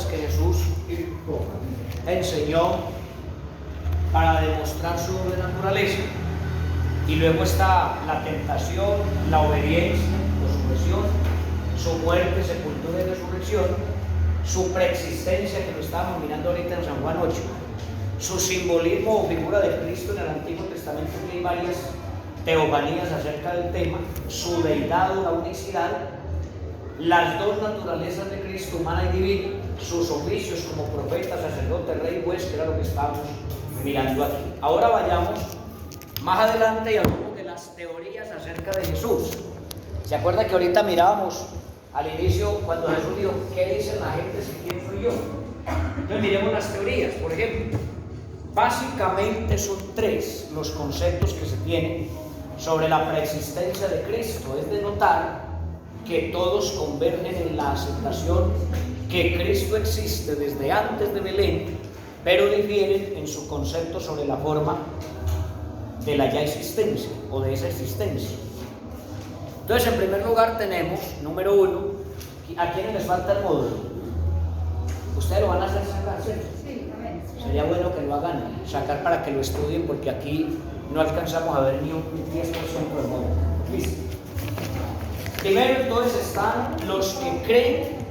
que Jesús enseñó para demostrar su naturaleza, y luego está la tentación, la obediencia o sujeción, su muerte, sepultura y resurrección, su preexistencia, que lo estábamos mirando ahorita en San Juan 8, su simbolismo o figura de Cristo en el Antiguo Testamento, que hay varias teofanías acerca del tema, su deidad o la unicidad, las dos naturalezas de Cristo, humana y divina, sus oficios como profeta, sacerdote, rey, juez, que era lo que estábamos mirando aquí. Ahora vayamos más adelante y hablamos de las teorías acerca de Jesús. ¿Se acuerda que ahorita mirábamos al inicio cuando Jesús dijo, ¿qué dicen la gente si quién soy yo? Entonces miremos las teorías. Por ejemplo, básicamente son tres los conceptos que se tienen sobre la preexistencia de Cristo. Es de notar que todos convergen en la aceptación que Cristo existe desde antes de Belén, pero difieren en su concepto sobre la forma de la ya existencia o de esa existencia. Entonces, en primer lugar tenemos, número uno, ¿a quiénes les falta el módulo? ¿Ustedes lo van a hacer sacar, cierto? Sí, amén. Sería bueno que lo hagan sacar para que lo estudien, porque aquí no alcanzamos a ver ni un 10% del módulo. ¿Listo? Primero entonces están los que creen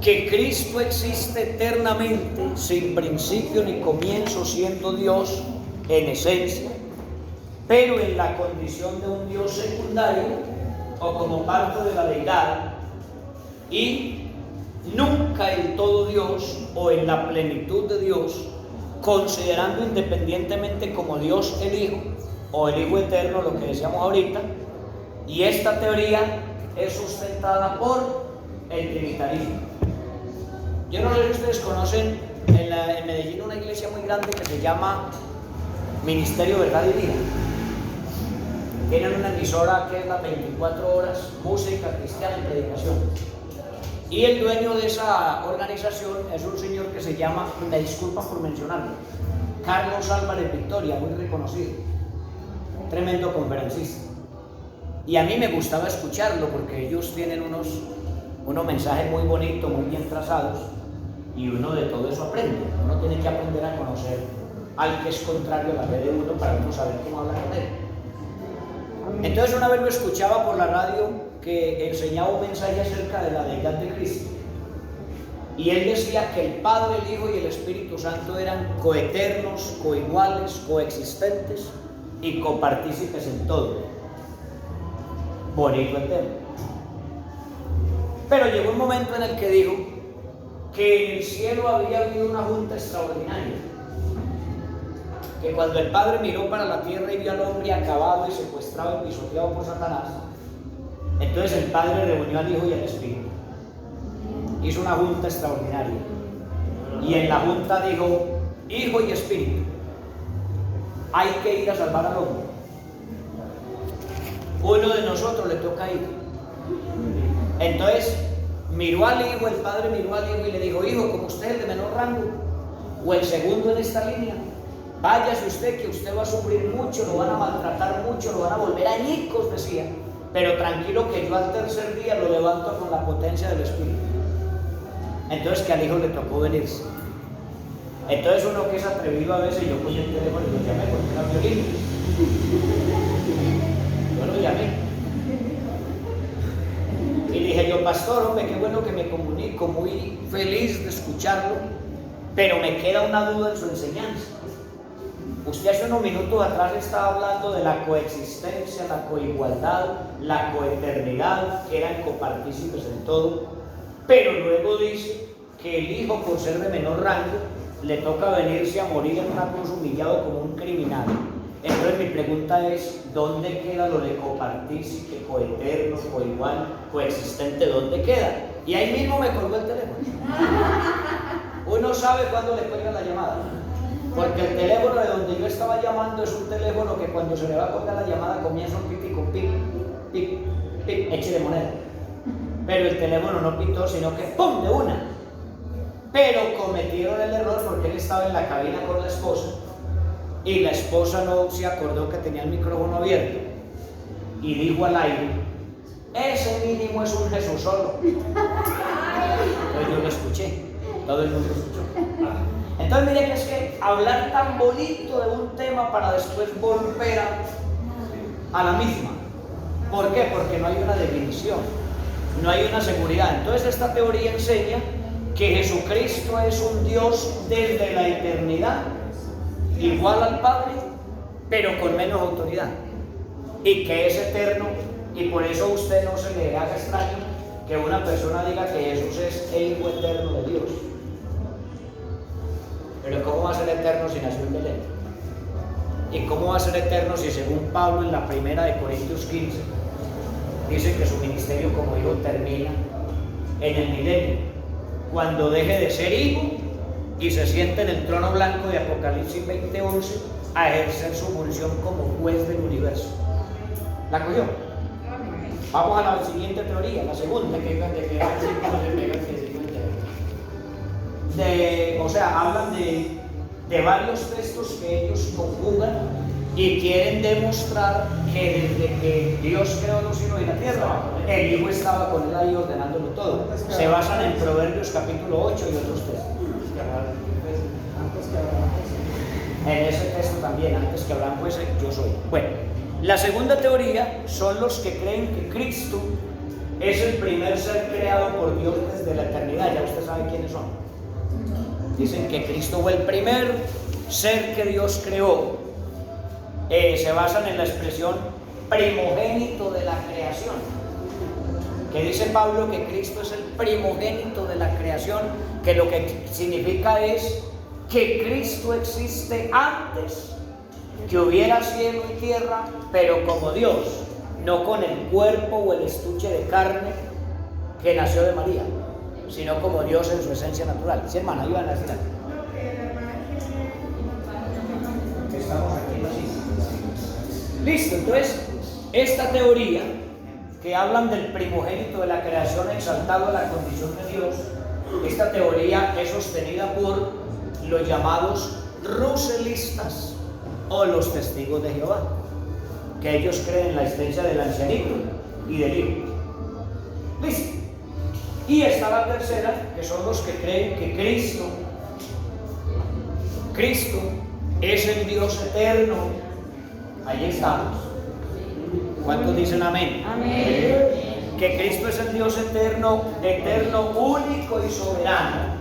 que Cristo existe eternamente, sin principio ni comienzo, siendo Dios en esencia, pero en la condición de un Dios secundario o como parte de la deidad, y nunca en todo Dios o en la plenitud de Dios, considerando independientemente como Dios el Hijo o el Hijo eterno, lo que decíamos ahorita. Y esta teoría es sustentada por el trinitarismo. Yo no sé si ustedes conocen en Medellín una iglesia muy grande que se llama Ministerio Verdad y Vida. Tienen una emisora que es las 24 horas, música cristiana y predicación. Y el dueño de esa organización es un señor que se llama, me disculpan por mencionarlo, Carlos Álvarez Victoria, muy reconocido, tremendo conferencista. Y a mí me gustaba escucharlo porque ellos tienen unos mensajes muy bonitos, muy bien trazados, y uno de todo eso aprende. Uno tiene que aprender a conocer al que es contrario a la fe de uno para uno saber cómo hablar con él. Entonces una vez lo escuchaba por la radio que enseñaba un mensaje acerca de la deidad de Cristo, y él decía que el Padre, el Hijo y el Espíritu Santo eran coeternos, coiguales, coexistentes y copartícipes en todo. Bonito el tema. Pero llegó un momento en el que dijo que en el cielo había habido una junta extraordinaria, que cuando el Padre miró para la tierra y vio al hombre acabado y secuestrado y pisoteado por Satanás, entonces el Padre reunió al Hijo y al Espíritu, hizo una junta extraordinaria, y en la junta dijo: Hijo y Espíritu, hay que ir a salvar al hombre. Uno de nosotros le toca ir. Entonces miró al Hijo, el Padre miró al Hijo y le dijo: Hijo, como usted es el de menor rango o el segundo en esta línea, váyase usted, que usted va a sufrir mucho, lo van a maltratar mucho, lo van a volver añicos, decía, pero tranquilo que yo al tercer día lo levanto con la potencia del Espíritu. Entonces que al Hijo le tocó venirse. Entonces uno que es atrevido a veces, yo cogí el teléfono y lo llamé porque era violín. Yo lo llamé y dije yo: pastor, hombre, qué bueno que me comunico, muy feliz de escucharlo, pero me queda una duda en su enseñanza. Usted hace unos minutos atrás estaba hablando de la coexistencia, la coigualdad, la coeternidad, que eran copartícipes en todo, pero luego dice que el Hijo, por ser de menor rango, le toca venirse a morir en una cruz humillado como un criminal. Entonces mi pregunta es: ¿dónde queda lo de copartícipe, coeterno, coigual, coexistente? ¿Dónde queda? Y ahí mismo me colgó el teléfono. Uno sabe cuándo le cuelga la llamada, porque el teléfono de donde yo estaba llamando es un teléfono que cuando se le va a colgar la llamada comienza un pitico, pip, pip, pip, eche de moneda. Pero el teléfono no pitó, sino que ¡pum!, de una. Pero cometieron el error porque él estaba en la cabina con la esposa, y la esposa no se acordó que tenía el micrófono abierto y dijo al aire: ese mínimo es un Jesús solo. Pues yo lo escuché, todo el mundo escuchó. Entonces mire que es que hablar tan bonito de un tema para después volver a la misma. ¿Por qué? Porque no hay una definición, no hay una seguridad. Entonces esta teoría enseña que Jesucristo es un Dios desde la eternidad, igual al Padre, pero con menos autoridad, y que es eterno, y por eso a usted no se le haga extraño que una persona diga que Jesús es el Hijo eterno de Dios. Pero ¿cómo va a ser eterno si nació en Belén? ¿Y cómo va a ser eterno si, según Pablo en la primera de Corintios 15, dice que su ministerio como hijo termina en el milenio, cuando deje de ser hijo y se siente en el trono blanco de Apocalipsis 20:11 a ejercer su función como juez del universo? ¿La cogió? Vamos a la siguiente teoría, la segunda. O sea, hablan de varios textos que ellos conjugan y quieren demostrar que desde que Dios creó los cielos y la tierra, el Hijo estaba con él ahí ordenándolo todo. Se basan en Proverbios capítulo 8 y otros textos. En ese texto también, antes que Abraham fuese, yo soy. Bueno, la segunda teoría son los que creen que Cristo es el primer ser creado por Dios desde la eternidad. Ya usted sabe quiénes son. Dicen que Cristo fue el primer ser que Dios creó. Se basan en la expresión primogénito de la creación, que dice Pablo que Cristo es el primogénito de la creación, que lo que significa es que Cristo existe antes que hubiera cielo y tierra, pero como Dios, no con el cuerpo o el estuche de carne que nació de María, sino como Dios en su esencia natural. Sí, hermana, iban a decir algo. Estamos aquí así. Listo, entonces, esta teoría que hablan del primogénito de la creación exaltado a la condición de Dios, esta teoría es sostenida por los llamados ruselistas o los testigos de Jehová, que ellos creen en la existencia del ancianito y del hijo. Listo. Y está la tercera, que son los que creen que Cristo es el Dios eterno. Ahí estamos. ¿Cuántos dicen amén? Amén. Que Cristo es el Dios eterno, único y soberano,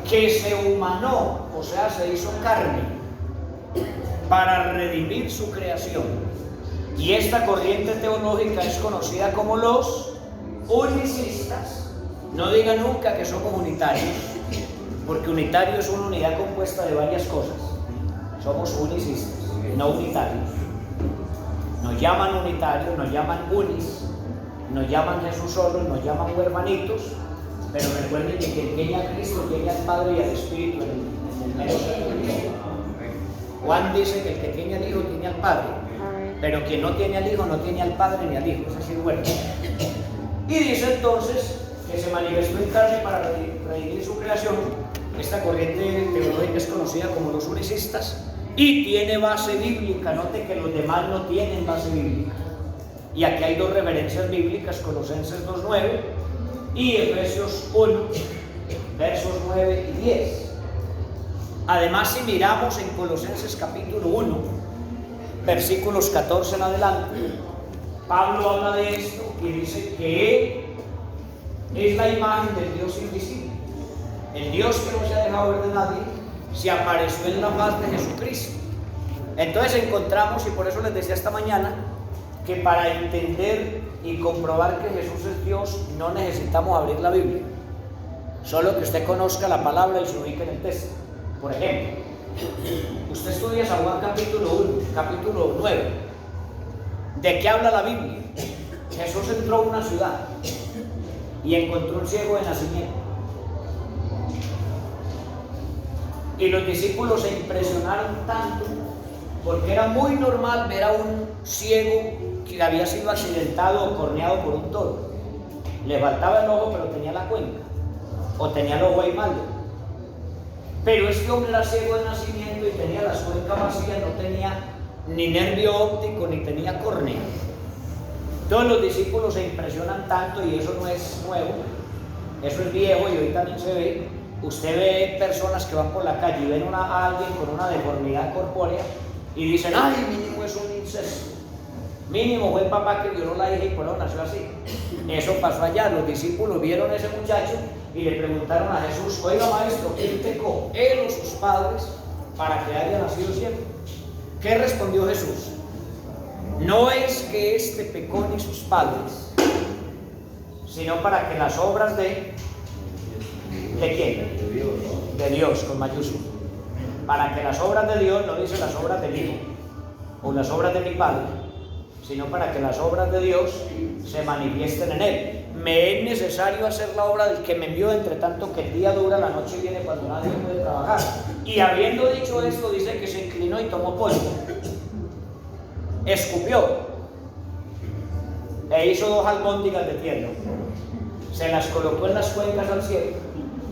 que se humanó, o sea, se hizo carne para redimir su creación. Y esta corriente teológica es conocida como los unicistas. No digan nunca que somos unitarios, porque unitario es una unidad compuesta de varias cosas. Somos unicistas, no unitarios. Nos llaman unitarios, nos llaman unis, nos llaman Jesús solo, nos llaman hermanitos, pero recuerden que quien tiene a Cristo tiene al Padre y al Espíritu en el medio. Juan dice que el que tiene al Hijo tiene al Padre, pero quien no tiene al Hijo no tiene al Padre ni al Hijo, es así bueno. Y dice entonces que se manifestó en carne para redimir su creación. Esta corriente teológica es conocida como los unicistas y tiene base bíblica. Note que los demás no tienen base bíblica. Y aquí hay dos referencias bíblicas: Colosenses 2:9 y Efesios 1, versos 9 y 10. Además, si miramos en Colosenses capítulo 1, versículos 14 en adelante, Pablo habla de esto y dice que Él es la imagen del Dios invisible. El Dios que no se ha dejado ver de nadie se apareció en la faz de Jesucristo. Entonces encontramos, y por eso les decía esta mañana, que para entender y comprobar que Jesús es Dios no necesitamos abrir la Biblia, solo que usted conozca la palabra y se ubique en el texto. Por ejemplo, usted estudia San Juan capítulo 1, capítulo 9. ¿De qué habla la Biblia? Jesús entró a una ciudad y encontró un ciego de nacimiento. Y los discípulos se impresionaron tanto porque era muy normal ver a un ciego que había sido accidentado o corneado por un toro. Le faltaba el ojo, pero tenía la cuenca, o tenía el ojo ahí malo. Pero este hombre era ciego de nacimiento y tenía las cuencas vacías, no tenía ni nervio óptico ni tenía córnea. Todos los discípulos se impresionan tanto, y eso no es nuevo, eso es viejo y hoy también se ve. Usted ve personas que van por la calle y ven a alguien con una deformidad corpórea y dicen, ay, mínimo es un incesto, mínimo fue el papá que violó a la hija y por eso nació así. Eso pasó allá. Los discípulos vieron a ese muchacho y le preguntaron a Jesús, oiga maestro, ¿quién pecó, él o sus padres, para que haya nacido ciego? ¿Qué respondió Jesús? No es que este pecó ni sus padres, sino para que las obras ¿de quién? De Dios, con mayúscula. Para que las obras de Dios, no dice las obras del Hijo o las obras de mi Padre, sino para que las obras de Dios se manifiesten en Él. Me es necesario hacer la obra del que me envió, entre tanto que el día dura, la noche viene cuando nadie puede trabajar. Y habiendo dicho esto, dice que se inclinó y tomó polvo, escupió e hizo 2 albóndigas de tierra, se las colocó en las cuencas al cielo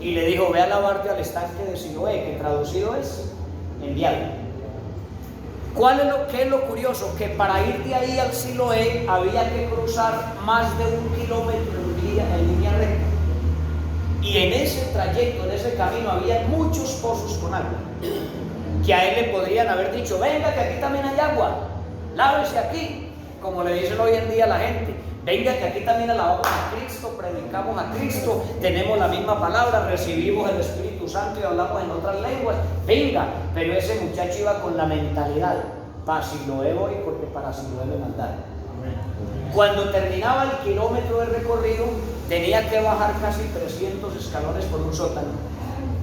y le dijo, ve a lavarte al estanque de Siloé, que traducido es enviado. ¿Qué es lo curioso? Que para ir de ahí al Siloé había que cruzar más de 1 kilómetro en línea recta, y en ese trayecto, en ese camino, había muchos pozos con agua, que a él le podrían haber dicho, venga que aquí también hay agua, lávese aquí, como le dicen hoy en día a la gente, venga que aquí también alabamos a Cristo, predicamos a Cristo, tenemos la misma palabra, recibimos el Espíritu Santo y hablamos en otras lenguas, venga. Pero ese muchacho iba con la mentalidad, para Siloé voy porque para Siloé me mandaron. Cuando terminaba el kilómetro de recorrido, tenía que bajar casi 300 escalones por un sótano,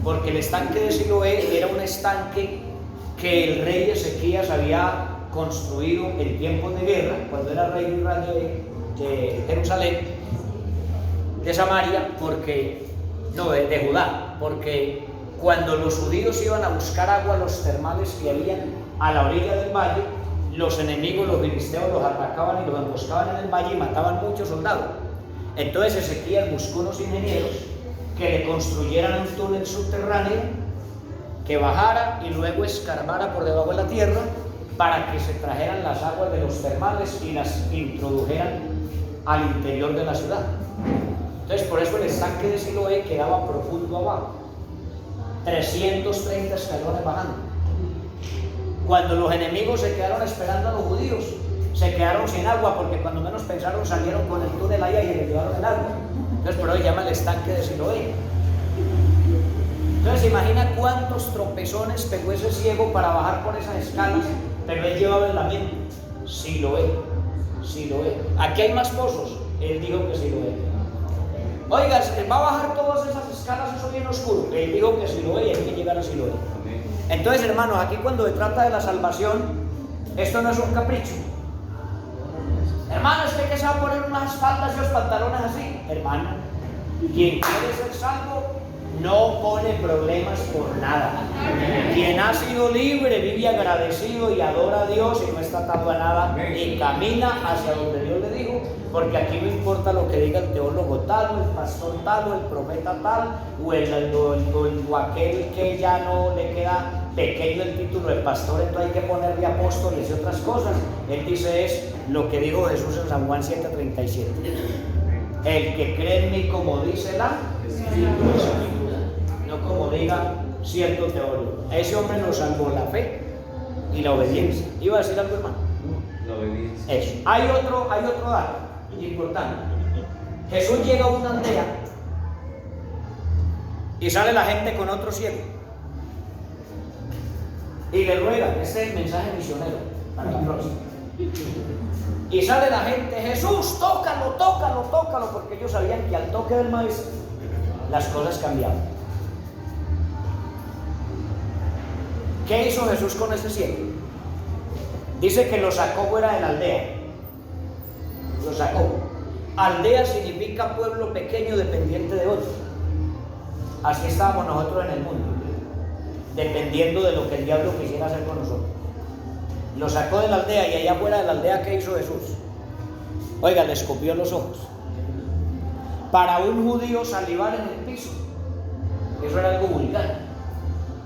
porque el estanque de Siloé era un estanque que el rey Ezequías había construido en tiempos de guerra, cuando era rey de Jerusalén, de Samaria, de Judá, porque cuando los judíos iban a buscar agua a los termales que habían a la orilla del valle, los enemigos, los filisteos, los atacaban y los emboscaban en el valle y mataban muchos soldados. Entonces Ezequías buscó unos ingenieros que le construyeran un túnel subterráneo que bajara y luego escarbara por debajo de la tierra para que se trajeran las aguas de los termales y las introdujeran al interior de la ciudad. Entonces por eso el estanque de Siloé quedaba profundo abajo, 330 escalones bajando. Cuando los enemigos se quedaron esperando a los judíos, se quedaron sin agua, porque cuando menos pensaron salieron con el túnel allá y se le llevaron el agua. Entonces por eso se llama el estanque de Siloé. Entonces imagina cuántos tropezones pegó ese ciego para bajar por esas escalas, pero él llevaba en la mente Siloé, Siloé. Aquí hay más pozos, él dijo que Siloé. Oiga, va a bajar todas esas escalas, eso bien oscuro, él dijo que Siloé, y hay que llegar a Siloé. Entonces, hermanos, aquí cuando se trata de la salvación, esto no es un capricho. Hermano, ¿usted que se va a poner unas faldas y unos pantalones así? Hermano, quien quiere ser salvo no pone problemas por nada. Quien ha sido libre vive agradecido y adora a Dios y no está atado a nada y camina hacia donde Dios le dijo, porque aquí no importa lo que diga el teólogo tal, o el pastor tal, o el profeta tal, o aquel que ya no le queda pequeño el título de pastor, entonces hay que ponerle apóstoles y otras cosas. Él dice es lo que dijo Jesús en San Juan 7:37. El que cree en mí, como dice la Escritura, no como diga cierto teólogo. A ese hombre nos salvó la fe y la obediencia. ¿Iba a decir algo, hermano? La obediencia. Eso. Hay otro dato importante. Jesús llega a una aldea y sale la gente con otro ciego y le ruegan. Este es el mensaje misionero para la próxima. Y sale la gente, Jesús, tócalo, tócalo, tócalo, porque ellos sabían que al toque del maestro las cosas cambiaban. ¿Qué hizo Jesús con ese ciego? Dice que lo sacó fuera de la aldea. Lo sacó. Aldea significa pueblo pequeño dependiente de otro. Así estábamos nosotros en el mundo, dependiendo de lo que el diablo quisiera hacer con nosotros. Lo sacó de la aldea y allá afuera de la aldea, ¿qué hizo Jesús? Oiga, le escupió los ojos. Para un judío salivar en el piso, eso era algo vulgar.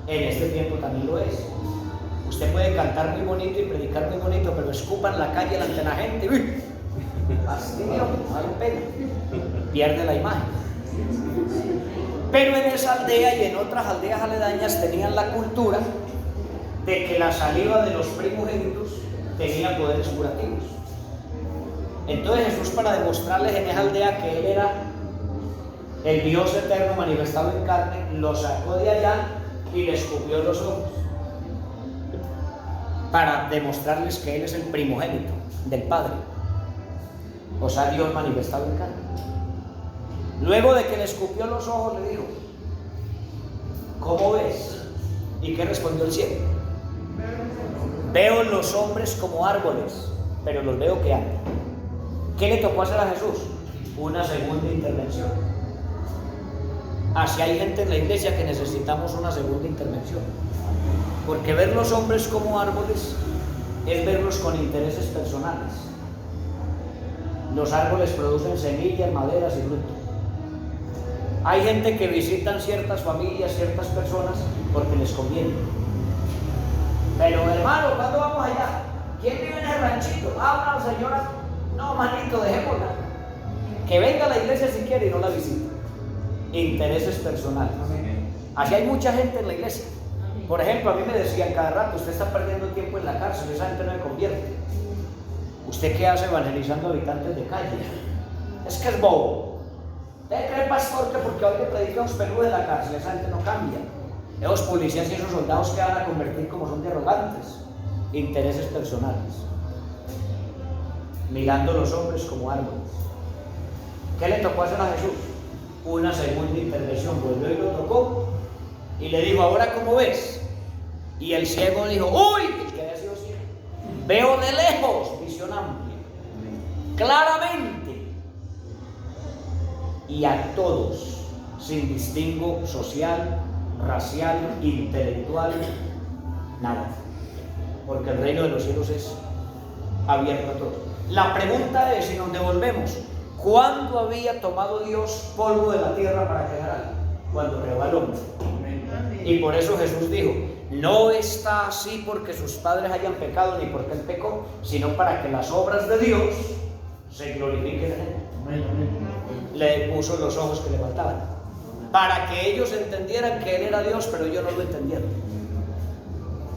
En este tiempo también lo es. Usted puede cantar muy bonito y predicar muy bonito, pero escupa en la calle delante de la gente. fastidio, no vale pena, pierde la imagen. Pero en esa aldea y en otras aldeas aledañas tenían la cultura de que la saliva de los primogénitos tenía poderes curativos. Entonces Jesús, para demostrarles en esa aldea que Él era el Dios eterno manifestado en carne, lo sacó de allá y le escupió los ojos, para demostrarles que Él es el primogénito del Padre, o sea, Dios manifestado en carne. Luego de que le escupió los ojos, le dijo: ¿cómo ves? ¿Y qué respondió el ciego? Veo los hombres como árboles, pero los veo que andan. ¿Qué le tocó hacer a Jesús? Una segunda intervención. Así hay gente en la iglesia que necesitamos una segunda intervención, porque ver los hombres como árboles es verlos con intereses personales. Los árboles producen semillas, maderas y frutos. Hay gente que visitan ciertas familias, ciertas personas, porque les conviene. Pero hermano, ¿cuándo vamos allá? ¿Quién vive en el ranchito? Ah, una señora. No, manito, dejémosla. Que venga a la iglesia si quiere y no la visita. Intereses personales. Así hay mucha gente en la iglesia. Por ejemplo, a mí me decían cada rato: usted está perdiendo tiempo en la cárcel, esa gente no me convierte. ¿Usted qué hace evangelizando habitantes de calle? Es que es bobo. ¿Usted cree, pastor, que porque hoy le predica a los peludos de la cárcel, esa gente no cambia? Esos policías y esos soldados que van a convertir como son de arrogantes. Intereses personales. Mirando los hombres como árboles. ¿Qué le tocó hacer a Jesús? Una segunda intervención. Volvió y lo tocó y le dijo: ¿ahora cómo ves? Y el ciego dijo: uy, el que había sido ciego, veo de lejos, visión amplia, claramente, y a todos, sin distingo social, racial, intelectual, nada, porque el reino de los cielos es abierto a todos. La pregunta es, si nos devolvemos, ¿cuándo había tomado Dios polvo de la tierra para crear algo? Cuando creó al hombre. Y por eso Jesús dijo: no está así porque sus padres hayan pecado ni porque él pecó, sino para que las obras de Dios se glorifiquen en él. Le puso los ojos que le faltaban, para que ellos entendieran que él era Dios, pero ellos no lo entendieron.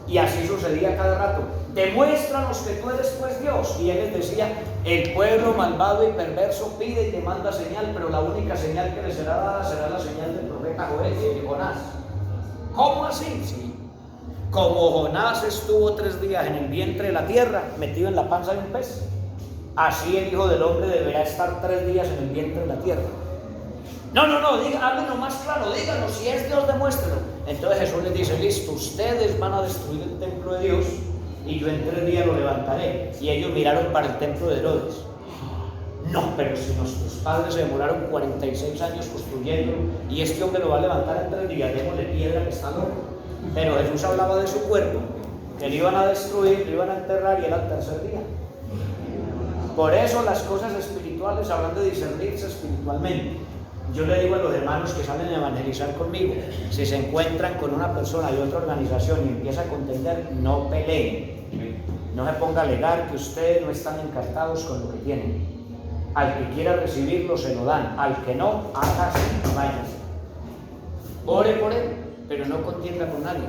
Y así sucedía cada rato: demuéstranos que tú eres pues Dios. Y él les decía: el pueblo malvado y perverso pide y demanda señal, pero la única señal que le será dada será la señal del profeta Joel y Jonás. ¿Cómo así? Sí. Como Jonás estuvo 3 días en el vientre de la tierra, metido en la panza de un pez, así el Hijo del Hombre deberá estar 3 días en el vientre de la tierra. No, háblenos más claro, díganos, si es Dios, demuéstrelo. Entonces Jesús les dice: listo, ustedes van a destruir el templo de Dios y yo en 3 días lo levantaré. Y ellos miraron para el templo de Herodes. No, pero si nuestros padres se demoraron 46 años construyendo y este hombre lo va a levantar en 3 días, démosle piedra, que está loco. Pero Jesús hablaba de su cuerpo, que lo iban a destruir, lo iban a enterrar, y era el 3er día. Por eso las cosas espirituales hablan de discernirse espiritualmente. Yo le digo a los hermanos que salen a evangelizar conmigo: si se encuentran con una persona de otra organización y empieza a contender, no peleen. No se ponga a alegar que ustedes no están encantados con lo que tienen. Al que quiera recibirlo se lo dan, al que no, hágase, váyase. Ore por él, pero no contienda con nadie,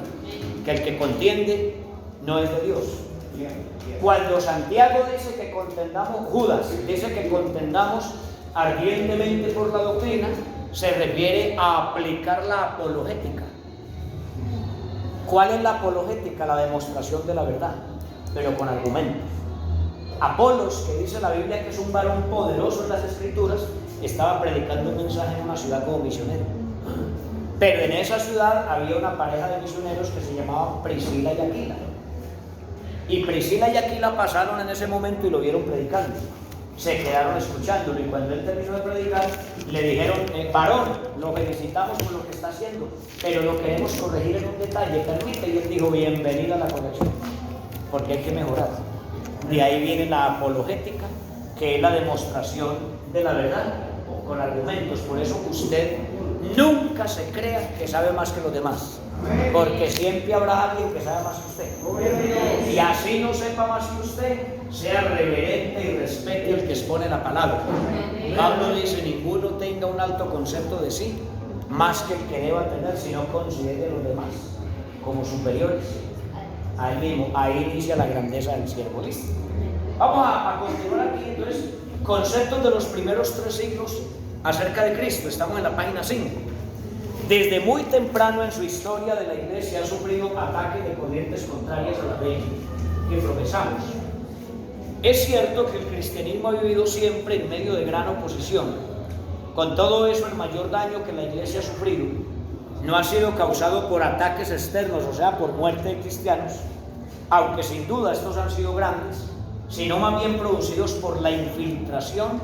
que el que contiende no es de Dios. Cuando Santiago dice que contendamos, Judas dice que contendamos ardientemente por la doctrina, se refiere a aplicar la apologética. ¿Cuál es la apologética? La demostración de la verdad, pero con argumentos. Apolos, que dice la Biblia que es un varón poderoso en las Escrituras, estaba predicando un mensaje en una ciudad como misionero. Pero en esa ciudad había una pareja de misioneros que se llamaban Priscila y Aquila. Y Priscila y Aquila pasaron en ese momento y lo vieron predicando. Se quedaron escuchándolo, y cuando él terminó de predicar, le dijeron: varón, lo felicitamos por lo que está haciendo, pero lo queremos corregir en un detalle, permite. Y él dijo: bienvenida a la corrección, porque hay que mejorar. De ahí viene la apologética, que es la demostración de la verdad con argumentos. Por eso usted nunca se crea que sabe más que los demás, porque siempre habrá alguien que sabe más que usted. Y así no sepa más que usted, sea reverente y respete al que expone la palabra. Pablo dice: ninguno tenga un alto concepto de sí, más que el que deba tener, sino considere a los demás como superiores a él mismo. Ahí inicia la grandeza del siervo. ¿Listo? Vamos a continuar aquí. Entonces, conceptos de los primeros 3 siglos acerca de Cristo. Estamos en la página 5. Desde muy temprano en su historia de la iglesia ha sufrido ataques de corrientes contrarias a la fe que profesamos. Es cierto que el cristianismo ha vivido siempre en medio de gran oposición. Con todo eso, el mayor daño que la iglesia ha sufrido no ha sido causado por ataques externos, o sea, por muerte de cristianos, aunque sin duda estos han sido grandes, sino más bien producidos por la infiltración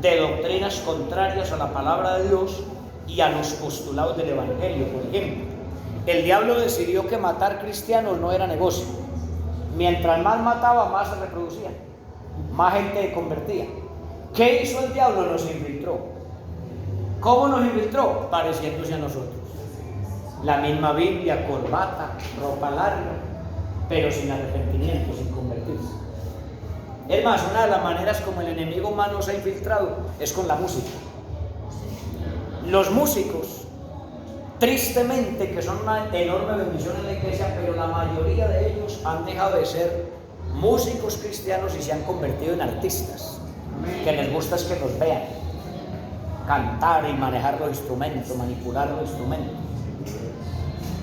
de doctrinas contrarias a la palabra de Dios y a los postulados del Evangelio. Por ejemplo, el diablo decidió que matar cristianos no era negocio. Mientras más mataba, más se reproducía, más gente se convertía. ¿Qué hizo el diablo? Nos infiltró. ¿Cómo nos infiltró? Pareciéndose a nosotros. La misma Biblia, corbata, ropa larga, pero sin arrepentimiento, sin convertirse. Es más, una de las maneras como el enemigo humano se ha infiltrado es con la música. Los músicos, tristemente, que son una enorme bendición en la iglesia, pero la mayoría de ellos han dejado de ser músicos cristianos y se han convertido en artistas. Que les gusta es que los vean cantar y manejar los instrumentos, manipular los instrumentos.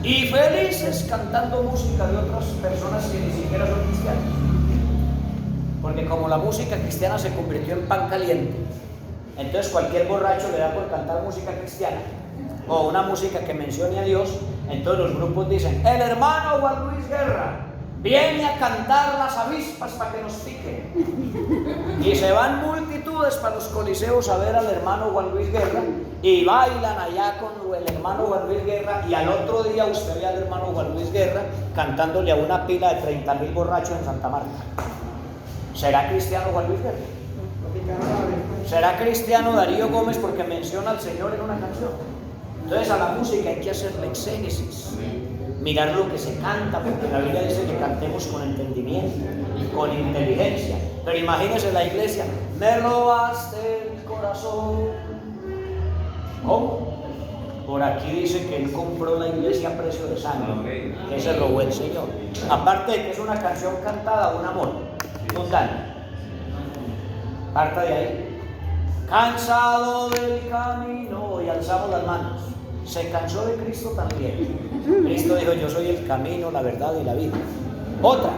Y felices cantando música de otras personas que ni siquiera son cristianas. Porque como la música cristiana se convirtió en pan caliente, entonces cualquier borracho le da por cantar música cristiana o una música que mencione a Dios. Entonces los grupos dicen: el hermano Juan Luis Guerra viene a cantar las avispas para que nos piquen. Y se van multitudes para los coliseos a ver al hermano Juan Luis Guerra y bailan allá con el hermano Juan Luis Guerra, y al otro día usted ve al hermano Juan Luis Guerra cantándole a una pila de 30.000 borrachos en Santa Marta. ¿Será cristiano Juan Luis Guerra? ¿Será cristiano Darío Gómez porque menciona al Señor en una canción? Entonces a la música hay que hacerle exégesis, mirar lo que se canta, porque la Biblia dice que cantemos con entendimiento, con inteligencia. Pero imagínense la iglesia: me robaste el corazón. ¿Cómo? Por aquí dice que él compró la iglesia a precio de sangre, que se robó el Señor. Aparte de que es una canción cantada, un amor mundano. Parta de ahí. Cansado del camino, y alzamos las manos. Se cansó de Cristo también. Cristo dijo: yo soy el camino, la verdad y la vida. Otra: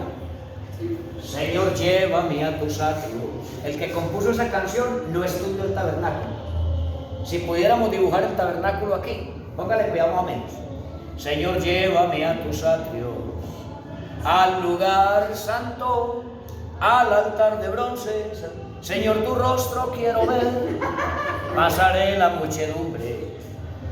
Señor, llévame a tus atrios. El que compuso esa canción no estudió el tabernáculo. Si pudiéramos dibujar el tabernáculo aquí, póngale cuidado más o menos. Señor, llévame a tus atrios, al lugar santo, al altar de bronce. Señor, tu rostro quiero ver. Pasaré la muchedumbre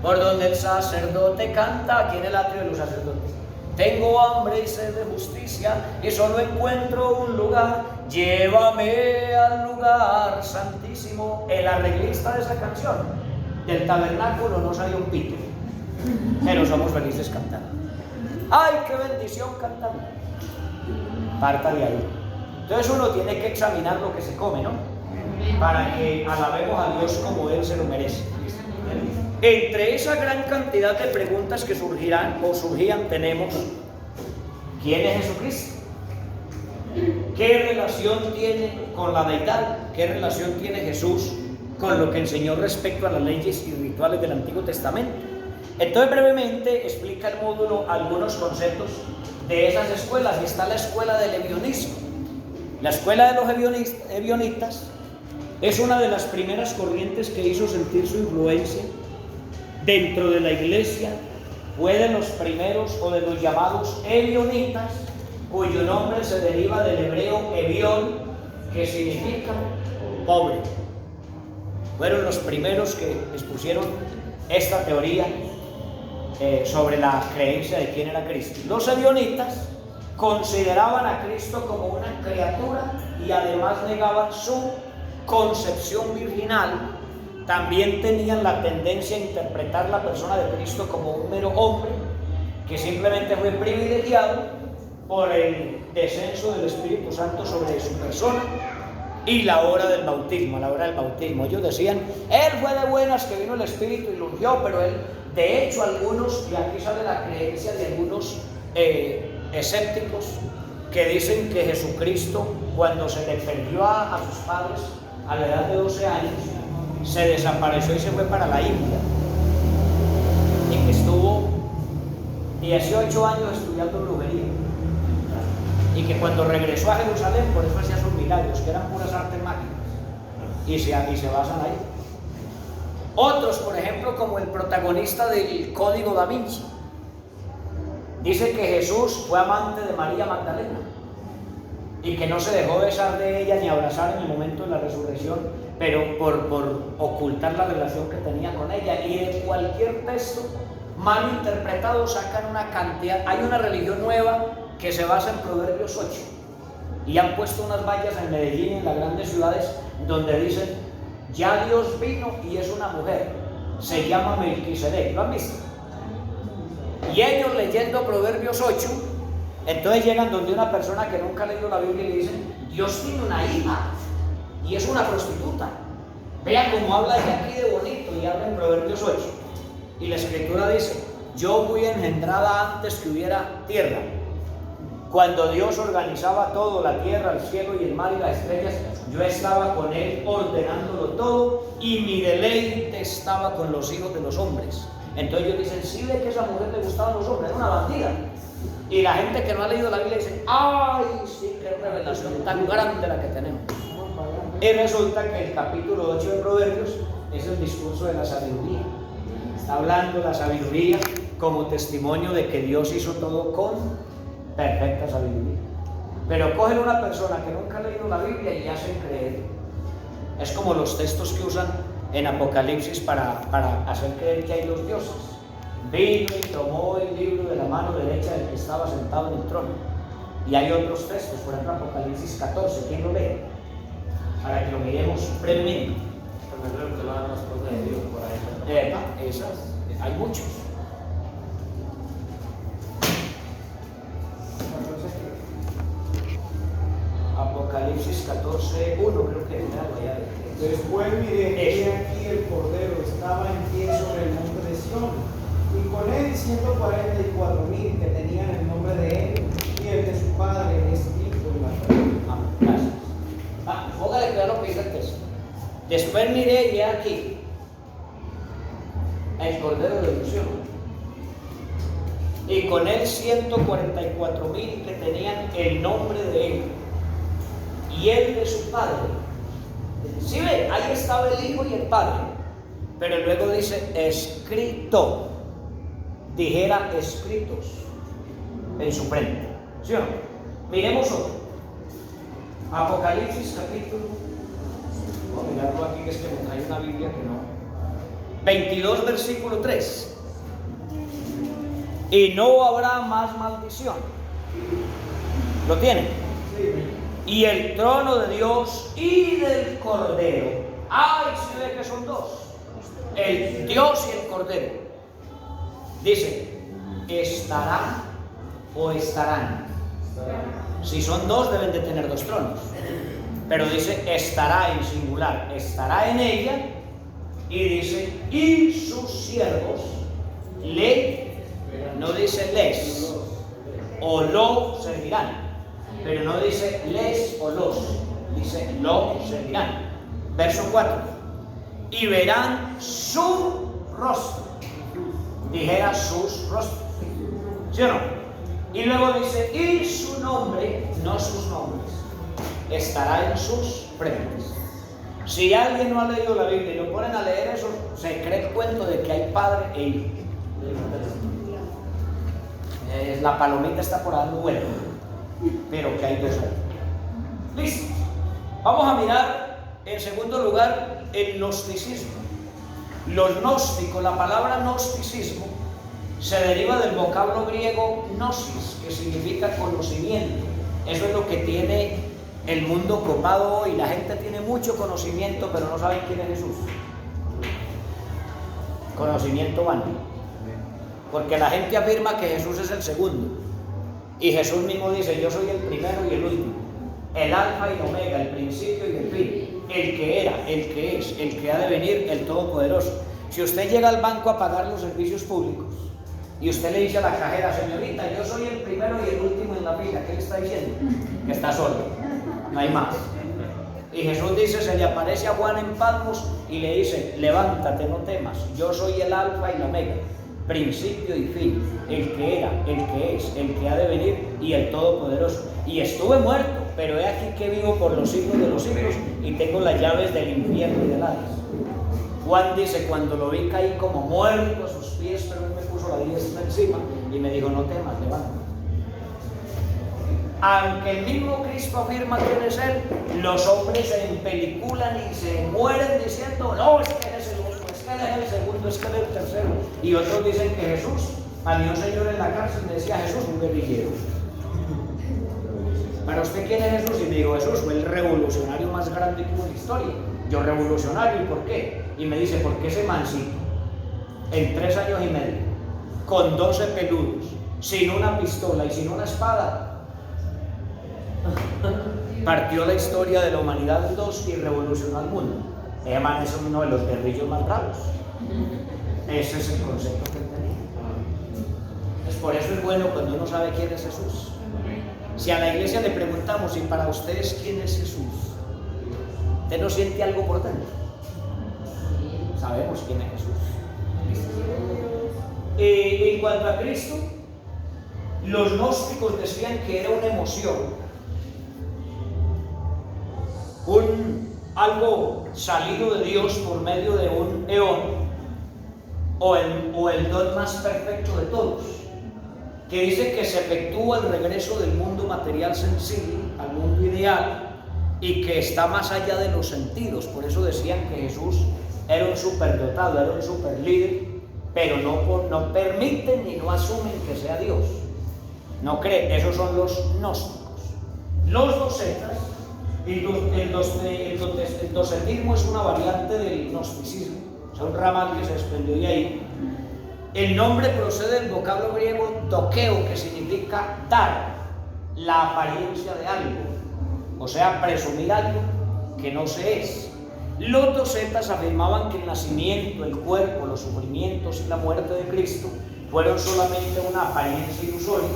por donde el sacerdote canta. Aquí en el atrio de los sacerdotes. Tengo hambre y sed de justicia y solo encuentro un lugar. Llévame al lugar santísimo. El arreglista de esa canción del tabernáculo no salió un pito, pero somos felices cantando. ¡Ay, qué bendición cantando! Parta de ahí. Entonces uno tiene que examinar lo que se come, ¿no? Para que alabemos a Dios como Él se lo merece. Entre esa gran cantidad de preguntas que surgirán o surgían tenemos: ¿quién es Jesucristo? ¿Qué relación tiene con la deidad? ¿Qué relación tiene Jesús con lo que enseñó respecto a las leyes y rituales del Antiguo Testamento? Entonces brevemente explica el módulo algunos conceptos de esas escuelas. Y está la escuela del ebionismo. La escuela de los ebionitas es una de las primeras corrientes que hizo sentir su influencia dentro de la iglesia. Fue de los primeros o de los llamados ebionitas, cuyo nombre se deriva del hebreo ebión, que significa pobre. Fueron los primeros que expusieron esta teoría sobre la creencia de quién era Cristo. Los ebionitas consideraban a Cristo como una criatura y además negaban su concepción virginal. También tenían la tendencia a interpretar la persona de Cristo como un mero hombre que simplemente fue privilegiado por el descenso del Espíritu Santo sobre su persona y la hora del bautismo, a la hora del bautismo. Ellos decían, él fue de buenas que vino el Espíritu y lo ungió, pero él, de hecho, algunos, y aquí sale la creencia de algunos escépticos, que dicen que Jesucristo, cuando se le perdió a sus padres a la edad de 12 años, se desapareció y se fue para la India, y que estuvo 18 años estudiando brujería, y que cuando regresó a Jerusalén, por eso hacía sus milagros, que eran puras artes mágicas, y se basan ahí. Otros, por ejemplo, como el protagonista del Código Da Vinci, dice que Jesús fue amante de María Magdalena y que no se dejó besar de ella ni abrazar en el momento de la resurrección, pero por ocultar la relación que tenía con ella. Y de cualquier texto mal interpretado sacan una cantidad. Hay una religión nueva que se basa en Proverbios 8 y han puesto unas vallas en Medellín y en las grandes ciudades donde dicen, ya Dios vino y es una mujer, se llama Melquisedec. ¿Lo han visto? Y ellos leyendo Proverbios 8, entonces llegan donde una persona que nunca ha leído la Biblia y le dicen, Dios tiene una hija y es una prostituta. Vean cómo habla ella aquí de bonito, y habla en Proverbios 8. Y la Escritura dice, yo fui engendrada antes que hubiera tierra. Cuando Dios organizaba todo, la tierra, el cielo y el mar y las estrellas, yo estaba con Él ordenándolo todo, y mi deleite estaba con los hijos de los hombres. Entonces ellos dicen, sí, ve que a esa mujer le gustaban los hombres, era una bandida. Y la gente que no ha leído la Biblia dice, ay, sí, qué revelación tan grande la que tenemos. Y resulta que el capítulo 8 de Proverbios es el discurso de la sabiduría. Está hablando de la sabiduría como testimonio de que Dios hizo todo con perfecta sabiduría. Pero cogen una persona que nunca ha leído la Biblia y hacen creer. Es como los textos que usan en Apocalipsis para hacer creer que hay dos dioses. Vino y tomó el libro de la mano derecha del que estaba sentado en el trono. Y hay otros textos, por ejemplo Apocalipsis 14, ¿quién lo lee? Para que lo miremos brevemente. Esas, hay muchos. Apocalipsis 14, 1 creo que es. Después miré, y aquí el Cordero estaba en pie sobre el monte de Sión, y con él 144,000 que tenían el nombre de él y el de su padre escrito en la frente. Gracias. Póngale claro lo que dice el texto. Después miré, y aquí el Cordero de ilusión, y con él 144,000 que tenían el nombre de él y el de su padre. Si ven, ahí estaba el Hijo y el Padre, pero luego dice escrito, dijera escritos en su frente. ¿Sí o no? Miremos otro. Apocalipsis capítulo, voy a mirarlo aquí, que es que me trae una Biblia que no. 22 versículo 3. Y no habrá más maldición. ¿Lo tienen? Sí. Y el trono de Dios y del Cordero. ¡Ay! Se ve que son dos. El Dios y el Cordero. Dice, estará o estarán. Si son dos, deben de tener dos tronos. Pero dice, estará en singular. Estará en ella. Y dice, y sus siervos le, no dice les, o lo servirán. Pero no dice les o los, dice lo servirán. Verso 4. Y verán su rostro. Dijera sus rostros. ¿Sí o no? Y luego dice, y su nombre, no sus nombres, estará en sus frentes. Si alguien no ha leído la Biblia y lo ponen a leer eso, se cree el cuento de que hay padre e hijo. La palomita está por dando vuelta, pero que hay dos ahí. Listo. Vamos a mirar en segundo lugar el gnosticismo. Los gnósticos, la palabra gnosticismo se deriva del vocablo griego gnosis, que significa conocimiento. Eso es lo que tiene el mundo copado hoy. La gente tiene mucho conocimiento, pero no saben quién es Jesús. Conocimiento vano. Porque la gente afirma que Jesús es el segundo, Y Jesús mismo dice: yo soy el primero y el último, el alfa y el omega, el principio y el fin, el que era, el que es, el que ha de venir, el todopoderoso. Si usted llega al banco a pagar los servicios públicos y usted le dice a la cajera: señorita, yo soy el primero y el último en la fila, ¿qué le está diciendo? Que está solo, no hay más. Y Jesús dice, se le aparece a Juan en Patmos y le dice: levántate, no temas, yo soy el alfa y la omega, principio y fin, el que era, el que es, el que ha de venir y el todopoderoso. Y estuve muerto, pero he aquí que vivo por los siglos de los siglos y tengo las llaves del infierno y del Hades. Juan dice: cuando lo vi caí como muerto a sus pies, pero él me puso la diestra encima y me dijo: no temas, levántate. Aunque el mismo Cristo afirma que es Él, los hombres se empeliculan y se mueren diciendo: no, es que Él es el único, es que Él es el segundo, es que Él es el tercero. Y otros dicen que Jesús, a mí un señor en la cárcel me decía: Jesús, un guerrillero. ¿Para usted quién es Jesús? Y me dijo: Jesús fue el revolucionario más grande que hubo en la historia. Yo, revolucionario, ¿y por qué? Y me dice: porque ese mancito, en 3 años y medio, con 12 peludos, sin una pistola y sin una espada, partió la historia de la humanidad en 2 y revolucionó al mundo. Ese man es uno de los guerrillos más bravos. Ese es el concepto que él tenía. Pues por eso es bueno cuando uno sabe quién es Jesús. Si a la iglesia le preguntamos: ¿y para ustedes quién es Jesús?, ¿usted no siente algo por dentro? Sabemos quién es Jesús. En cuanto a Cristo, los gnósticos decían que era una emoción, algo salido de Dios por medio de un eón, o el don más perfecto de todos, que dice que se efectúa el regreso del mundo material sensible al mundo ideal y que está más allá de los sentidos. Por eso decían que Jesús era un superdotado, era un superlíder, pero no permiten ni no asumen que sea Dios. No creen, esos son los gnósticos. Los docetas, el docetismo es una variante del gnosticismo, o sea, un ramal que se desprendió de ahí. El nombre procede del vocablo griego dokeo, que significa dar la apariencia de algo, o sea, presumir algo que no se es. Los docetas afirmaban que el nacimiento, el cuerpo, los sufrimientos y la muerte de Cristo fueron solamente una apariencia ilusoria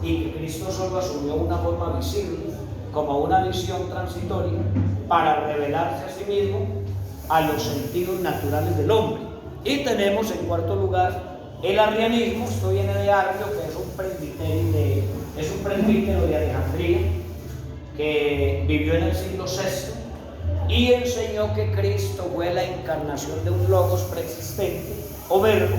y que Cristo solo asumió una forma visible, como una visión transitoria, para revelarse a sí mismo a los sentidos naturales del hombre. Y tenemos en cuarto lugar el arrianismo. Esto viene de Arrio, que es un presbítero de Alejandría, que vivió en el siglo VI y enseñó que Cristo fue la encarnación de un logos preexistente o verbo,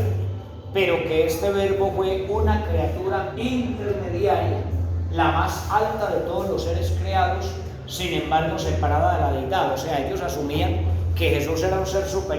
pero que este verbo fue una criatura intermediaria, la más alta de todos los seres creados, sin embargo separada de la deidad. O sea, ellos asumían que Jesús era un ser superior